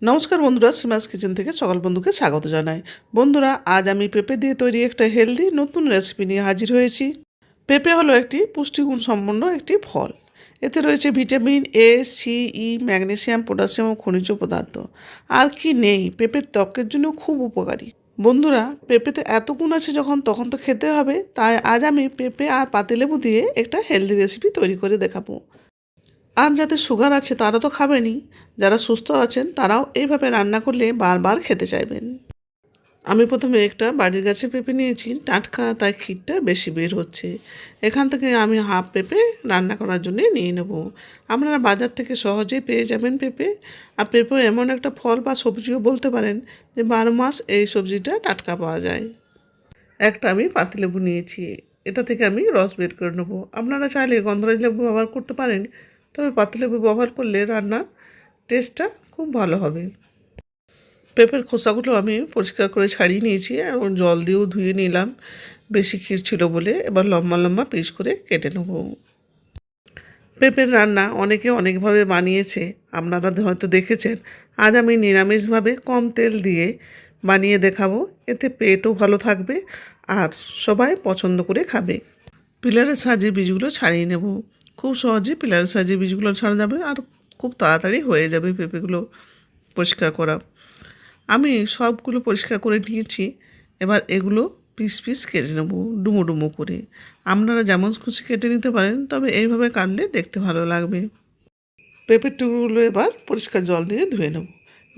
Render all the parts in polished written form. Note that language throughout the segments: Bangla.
নমস্কার বন্ধুরা, সীমাস কিচেন থেকে সকল বন্ধুকে স্বাগত জানাই। বন্ধুরা, আজ আমি পেঁপে দিয়ে তৈরি একটা হেলদি নতুন রেসিপি নিয়ে হাজির হয়েছি। পেঁপে হলো একটি পুষ্টিগুণ সম্পন্ন একটি ফল। এতে রয়েছে vitamin A, C, E, magnesium, potassium ও খনিজ পদার্থ। আর কি নেই, পেঁপের ত্বকের জন্য খুব উপকারী। বন্ধুরা, পেঁপেতে এত গুণ আছে যখন তখন তো খেতে হবে, তাই আজ আমি পেঁপে আর পাতিলেবু দিয়ে একটা হেলদি রেসিপি তৈরি করে দেখাবো। আর যাদের সুগার আছে তারা তো খাবেনই, যারা সুস্থ আছেন তারাও এইভাবে রান্না করলে বারবার খেতে চাইবেন। আমি প্রথমে একটা বাড়ির গাছে পেঁপে নিয়েছি, টাটকা, তাই ক্ষীরটা বেশি বের হচ্ছে। এখান থেকে আমি হাফ পেঁপে রান্না করার জন্য নিয়ে নেব। আপনারা বাজার থেকে সহজেই পেয়ে যাবেন পেঁপে। আর পেঁপে এমন একটা ফল বা সবজিও বলতে পারেন যে 12 মাস এই সবজিটা টাটকা পাওয়া যায়। একটা আমি পাতিলেবু নিয়েছি, এটা থেকে আমি রস বের করে নেবো। আপনারা চাইলে গন্ধরাজ লেবু ব্যবহার করতে পারেন, তবে পাতিলেবু ব্যবহার করলে রান্নার টেস্টটা খুব ভালো হবে। পেঁপের খোসাগুলো আমি পরিষ্কার করে ছাড়িয়ে নিয়েছি এবং জল দিয়েও ধুয়ে নিলাম, বেশি ক্ষীর ছিল বলে। এবার লম্বা লম্বা পিস করে কেটে নেব। পেঁপের রান্না অনেকে অনেকভাবে বানিয়েছে, আপনারা হয়তো দেখেছেন। আজ আমি নিরামিষভাবে কম তেল দিয়ে বানিয়ে দেখাবো। এতে পেটও ভালো থাকবে আর সবাই পছন্দ করে খাবে। পিলারের সাহায্যে বীজগুলো ছাড়িয়ে নেব। খুব সহজে পিলারের সাহায্যে বীজগুলো ছাড়া যাবে আর খুব তাড়াতাড়ি হয়ে যাবে পেঁপেগুলো পরিষ্কার করা। আমি সবগুলো পরিষ্কার করে নিয়েছি। এবার এগুলো পিস পিস কেটে নেব ডুমো ডুমো করে। আপনারা যেমন খুশি কেটে নিতে পারেন, তবে এইভাবে কাটলে দেখতে ভালো লাগবে। পেঁপের টুকরোগুলো এবার পরিষ্কার জল দিয়ে ধুয়ে নেব।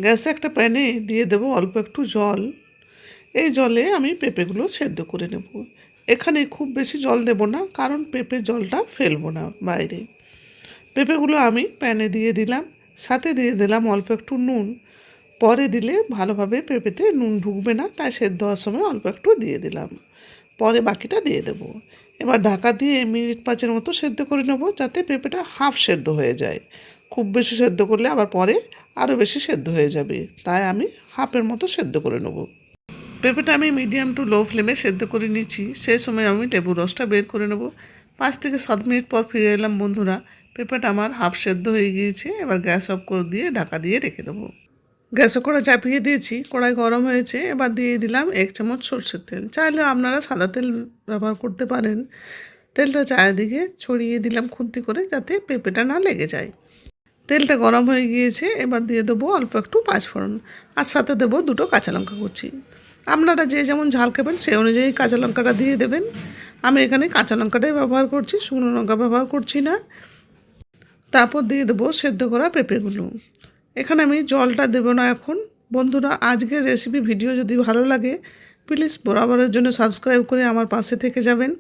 গ্যাসে একটা প্যানে দিয়ে দেবো অল্প একটু জল। এই জলে আমি পেঁপেগুলো সেদ্ধ করে নেব। এখানে খুব বেশি জল দেব না, কারণ পেঁপের জলটা ফেলবো না বাইরে। পেঁপেগুলো আমি প্যানে দিয়ে দিলাম, সাথে দিয়ে দিলাম অল্প একটু নুন। পরে দিলে ভালোভাবে পেঁপেতে নুন ঢুকবে না, তাই সেদ্ধ হওয়ার সময় অল্প একটু দিয়ে দিলাম। পরে বাকিটা দিয়ে দেব। এবার ঢাকা দিয়ে মিনিট 5 মতো সেদ্ধ করে নেব, যাতে পেঁপেটা হাফ সেদ্ধ হয়ে যায়। খুব বেশি সেদ্ধ করলে আবার পরে আরও বেশি সেদ্ধ হয়ে যাবে, তাই আমি হাফের মতো সেদ্ধ করে নেব। পেঁপেটা আমি মিডিয়াম টু লো ফ্লেমে সেদ্ধ করে নিচ্ছি। সেই সময় আমি লেবুর রসটা বের করে নেব। 5 থেকে 7 মিনিট পর ফিরে এলাম বন্ধুরা। পেঁপেটা আমার হাফ সেদ্ধ হয়ে গিয়েছে। এবার গ্যাস অফ করে দিয়ে ঢাকা দিয়ে রেখে দেবো। গ্যাসে কড়াই চাপিয়ে দিয়েছি, কড়াই গরম হয়েছে। এবার দিয়ে দিলাম 1 চামচ সরষের তেল। চাইলে আপনারা সাদা তেল ব্যবহার করতে পারেন। তেলটা চারিদিকে ছড়িয়ে দিলাম খুন্তি করে, যাতে পেঁপেটা না লেগে যায়। তেলটা গরম হয়ে গিয়েছে। এবার দিয়ে দেবো অল্প একটু পাঁচফোড়ন, আর সাথে দেবো 2টো কাঁচা লঙ্কা কুচি। আপনারা যে যেমন ঝাল খাবেন সেই অনুযায়ী কাঁচা লঙ্কাটা দিয়ে দেবেন। আমি এখানে কাঁচা লঙ্কাটাই ব্যবহার করছি, শুকনো লঙ্কা ব্যবহার করছি না। তারপর দিয়ে দেবো সেদ্ধ করা পেঁপেগুলো। এখানে আমি জলটা দেবো না এখন। বন্ধুরা, আজকের রেসিপি ভিডিও যদি ভালো লাগে, প্লিজ বরাবরের জন্য সাবস্ক্রাইব করে আমার পাশে থেকে যাবেন।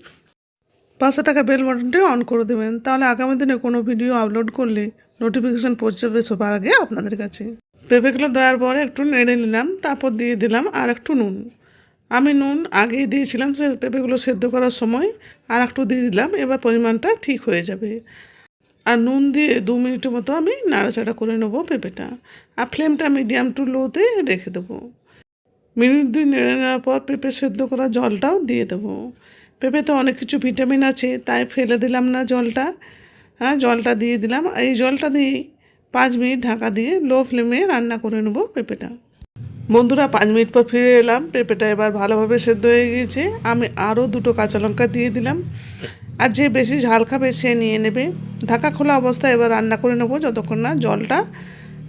পাশে থাকা বেল বাটনটি অন করে দেবেন, তাহলে আগামী দিনে কোনো ভিডিও আপলোড করলে নোটিফিকেশান পৌঁছে যাবে সবার আগে আপনাদের কাছে। পেঁপেগুলো দেওয়ার পরে একটু নেড়ে নিলাম, তারপর দিয়ে দিলাম আর একটু নুন। আমি নুন আগেই দিয়েছিলাম সে পেঁপেগুলো সেদ্ধ করার সময়, আর একটু দিয়ে দিলাম। এবার পরিমাণটা ঠিক হয়ে যাবে। আর নুন দিয়ে 2 মিনিটের মতো আমি নাড়াচাড়া করে নেবো পেঁপেটা। আর ফ্লেমটা মিডিয়াম টু লোতে রেখে দেবো। মিনিট 2 নেড়ে নেওয়ার পর পেঁপে সেদ্ধ করা জলটাও দিয়ে দেবো। পেঁপেতে অনেক কিছু ভিটামিন আছে, তাই ফেলে দিলাম না জলটা। জলটা দিয়ে দিলাম। এই জলটা দিয়েই 5 মিনিট ঢাকা দিয়ে লো ফ্লেমে রান্না করে নেবো পেঁপেটা। বন্ধুরা, 5 মিনিট পর ফিরে এলাম। পেঁপেটা এবার ভালোভাবে সেদ্ধ হয়ে গিয়েছে। আমি আরও 2টো কাঁচা লঙ্কা দিয়ে দিলাম। আর যে বেশি ঝাল খাবে সে নিয়ে নেবে। ঢাকা খোলা অবস্থায় এবার রান্না করে নেবো যতক্ষণ না জলটা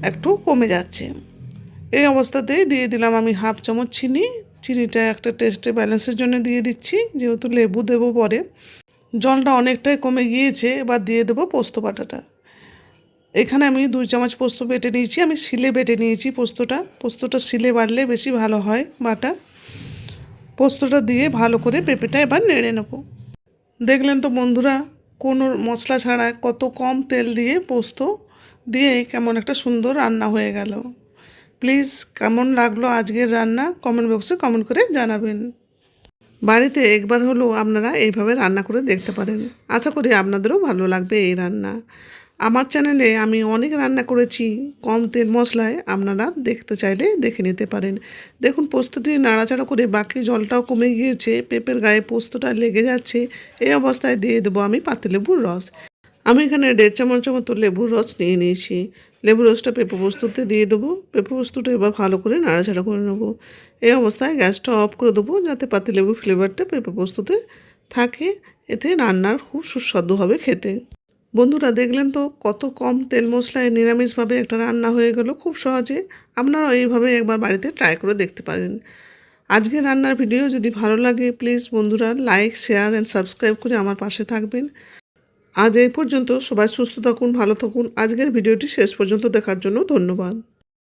একটু কমে যাচ্ছে। এই অবস্থাতেই দিয়ে দিলাম আমি হাফ চামচ চিনি। চিনিটা একটা টেস্টে ব্যালেন্সের জন্য দিয়ে দিচ্ছি, যেহেতু লেবু দেবো পরে। জলটা অনেকটাই কমে গিয়েছে। এবার দিয়ে দেবো পোস্ত বাটাটা। এখানে আমি 2 চামচ পোস্ত বেটে নিয়েছি। আমি শিলে বেটে নিয়েছি পোস্তটা শিলে বাটলে বেশি ভালো হয় বাটা। পোস্তটা দিয়ে ভালো করে পেঁপেটা এবার নেড়ে নেব। দেখলেন তো বন্ধুরা, কোনো মশলা ছাড়া কত কম তেল দিয়ে পোস্ত দিয়ে কেমন একটা সুন্দর রান্না হয়ে গেল। প্লিজ কেমন লাগলো আজকের রান্না কমেন্ট বক্সে কমেন্ট করে জানাবেন। বাড়িতে একবার হলেও আপনারা এইভাবে রান্না করে দেখতে পারেন। আশা করি আপনাদেরও ভালো লাগবে এই রান্না। আমার চ্যানেলে আমি অনেক রান্না করেছি কম তেল মশলায়, আপনারা দেখতে চাইলে দেখে নিতে পারেন। দেখুন, পোস্ত দিয়ে নাড়াচাড়া করে বাকি জলটাও কমে গিয়েছে, পেঁপের গায়ে পোস্তটা লেগে যাচ্ছে। এই অবস্থায় দিয়ে দেবো আমি পাতিলেবুর রস। আমি এখানে 1.5 চামচের মতো লেবুর রস নিয়ে নিয়েছি। লেবুর রসটা পেঁপে পোস্ততে দিয়ে দেবো। পেঁপে পোস্তটা এবার ভালো করে নাড়াচাড়া করে নেবো। এই অবস্থায় গ্যাসটা অফ করে দেবো, যাতে পাতিলেবুর ফ্লেভারটা পেঁপে পোস্ততে থাকে। এতে রান্নার খুব সুস্বাদু হবে খেতে। বন্ধুরা, দেখলেন তো কত কম তেল মশলায় নিরামিষভাবে একটা রান্না হয়ে গেল খুব সহজে। আপনারাও এইভাবে একবার বাড়িতে ট্রাই করে দেখতে পারেন। আজকের রান্নার ভিডিও যদি ভালো লাগে প্লিজ বন্ধুরা লাইক, শেয়ার অ্যান্ড সাবস্ক্রাইব করে আমার পাশে থাকবেন। আজ এই পর্যন্ত। সবাই সুস্থ থাকুন, ভালো থাকুন। আজকের ভিডিওটি শেষ পর্যন্ত দেখার জন্য ধন্যবাদ।